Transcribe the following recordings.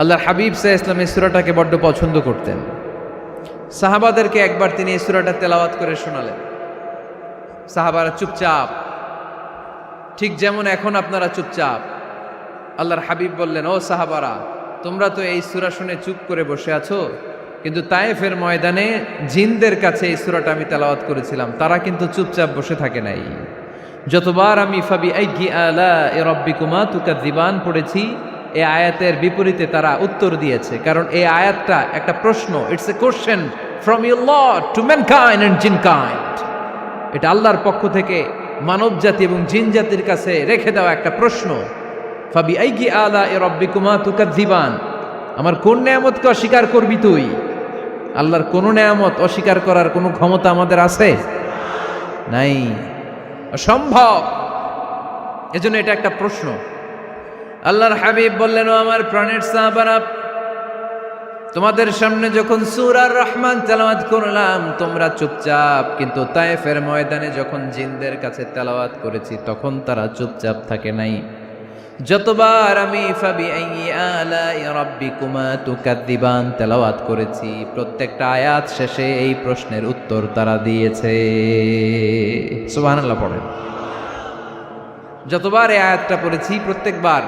আল্লাহর হাবিব সাল্লাল্লাহু আলাইহি ওয়াসাল্লাম এই সূরাটাকে বড্ড পছন্দ করতেন। সাহাবাদেরকে একবার তিনি এই সূরাটা তেলাওয়াত করে শোনালেন। সাহাবারা চুপচাপ, ঠিক যেমন এখন আপনারা চুপচাপ। আল্লাহর হাবিব বললেন, ও সাহাবারা, তোমরা তো এই সূরা শুনে চুপ করে বসে আছো, কিন্তু তায়েফের ময়দানে জিনদের কাছে এই সূরাটা আমি তেলাওয়াত করেছিলাম, তারা কিন্তু চুপচাপ বসে থাকে নাই। যতবার আমি ফাবি আইয়ি আলা'i রাব্বিকুমা তুকাযযিবান পড়েছি, এই আয়াতের বিপরীতে তারা উত্তর দিয়েছে, কারণ এই আয়াতটা একটা প্রশ্ন। It's a question from your lord to mankind and jinnkind. এটা আল্লাহর পক্ষ থেকে মানব জাতি এবং জিন জাতির কাছে রেখে দেওয়া একটা প্রশ্ন। ফাবি আইয়ি আলা'i রাব্বিকুমা তুকাযযিবান, আমার কোন নেয়ামতকে অস্বীকার করবি তুই? আল্লাহর কোন নেয়ামত অস্বীকার করার কোনো ক্ষমতা আমাদের আছে? নাই, অসম্ভব। এজন্য এটা একটা প্রশ্ন। আল্লাহর হাবিব বললেন, ও আমার প্রাণের সাহাবারা, তোমাদের সামনে যখন সূরা আর রহমান তেলাওয়াত করলাম তোমরা চুপচাপ, কিন্তু তায়েফের ময়দানে যখন জিনদের কাছে তেলাওয়াত করেছি তখন তারা চুপচাপ থাকে নাই। যতবার আমি ফাবি আইয়ি আলা'i রাব্বিকুমা তুকাযযিবান তেলাওয়াত করেছি, প্রত্যেকটা আয়াত শেষে এই প্রশ্নের উত্তর তারা দিয়েছে। সুবহানাল্লাহ পড়েন। যতবার এই আয়াতটা পড়েছি প্রত্যেকবার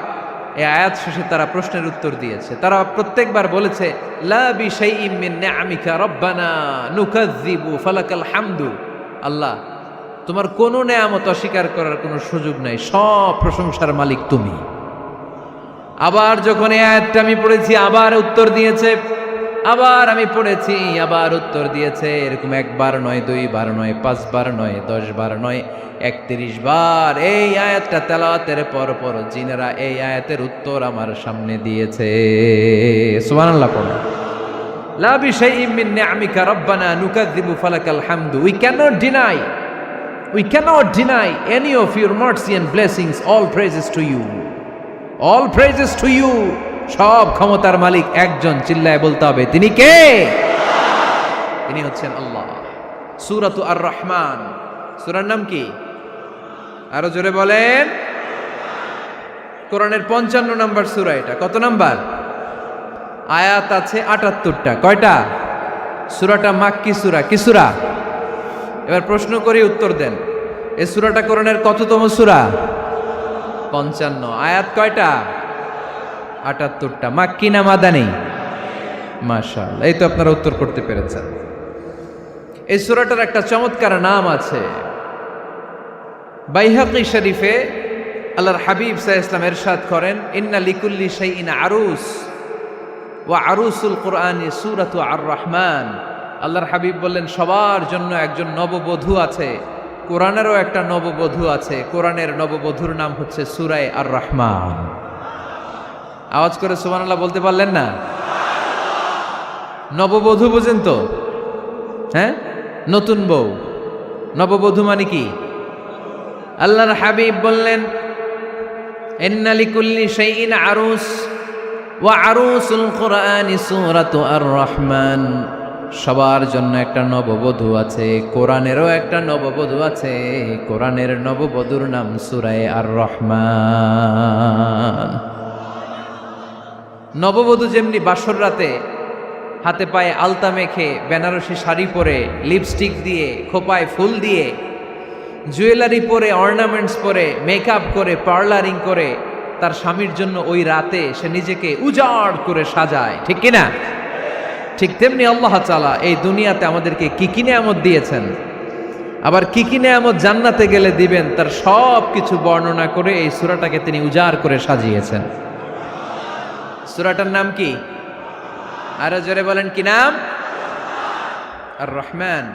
এই আয়াত শেষে তারা প্রশ্নের উত্তর দিয়েছে। তারা প্রত্যেকবার বলেছে, লা বিশাইইম মিন নিআমিকা রাব্বানা নুকাযযিবু ফালাকাল হামদু। আল্লাহ, তোমার কোনো নেয়ামত অস্বীকার করার কোনো সুযোগ নাই, সব প্রশংসার মালিক তুমি। আবার যখন এই আয়াতটা আমি পড়েছি আবার উত্তর দিয়েছে, আবার আমি পড়েছি আবার উত্তর দিয়েছে। এরকম একবার নয়, দুইবার নয়, 5 বার নয়, 10 বার নয়, 31 বার এই আয়াতটা তেলাওয়াতের পর পর জিনেরা এই আয়াতের উত্তর আমার সামনে দিয়েছে। সুবহানাল্লাহ পড়ো। লা বিশাইইম মিন নিআমিকা রাব্বানা নুকাযযিবু ফালাকাল হামদু। We cannot deny any of your mercy and blessings. All praises to you. All praises to you. সব ক্ষমতার মালিক একজন, চিল্লায় বলতে হবে, তিনি কে? তিনি হচ্ছেন আল্লাহ। সূরাতু আর রহমান, সূরার নাম কি? আরো জোরে বলেন। কোরআনের 55 নম্বর সূরা এটা। কত নাম্বার? আয়াত আছে 78টা। কয়টা? সূরাটা মাক্কি সূরা। কি সূরা? এবার প্রশ্ন করি, উত্তর দেন। এই সূরাটা কোরআনের কততম সূরা? 55। আয়াত কয়টা? 78টা। মাক্কি না মাদানী? মাশাআল্লাহ, এই তো আপনারা উত্তর করতে পেরেছেন। এই সূরাটার একটা চমৎকার নাম আছে। বাইহাকী শরীফে আল্লাহর হাবিব সাল্লাল্লাহু আলাইহি ওয়াসাল্লাম ইরশাদ করেন, ইন্না লিকুল্লি শাইইন আরুস ওয়া আরুসুল কুরআনি সূরাতু আর রহমান। আল্লাহর হাবিব বললেন, সবার জন্য একজন নববধূ আছে, কোরআনেরও একটা নববধূ আছে। কোরআনের নববধূর নাম হচ্ছে সূরা আর রহমান। আওয়াজ করে সুবহানাল্লাহ বলতে পারলেন না? নববধূ বুঝেন তো? হ্যাঁ, নতুন বউ। নববধূ মানে কি? আল্লাহর হাবিব বললেন, ইন্না লিকুল্লি শাইইন আরুস ওয়া আরুসুল কুরআনি সূরাতু আর রহমান। সবার জন্য একটা নববধূ আছে, কোরআনেরও একটা নববধূ আছে। কোরআনের নববধূর নাম সূরা আর রহমান। নববধূ যেমনি বাসর রাতে হাতে পায়ে আলতা মেখে, বেনারসি শাড়ি পরে, লিপস্টিক দিয়ে, খোপায় ফুল দিয়ে, জুয়েলারি পরে, অর্নামেন্টস পরে, মেকআপ করে, পার্লারিং করে তার স্বামীর জন্য ওই রাতে সে নিজেকে উজাড় করে সাজায়, ঠিক কিনা? ঠিক তেমনি আল্লাহ তাআলা এই দুনিয়াতে আমাদেরকে কি কি নেয়ামত দিয়েছেন, আবার কি কি নেয়ামত জান্নাতে গেলে দিবেন, তার সব কিছু বর্ণনা করে এই সূরাটাকে তিনি উজাড় করে সাজিয়েছেন। সূরাটার নাম কি? আরো জোরে বলেন, কি নাম? আর রহমান।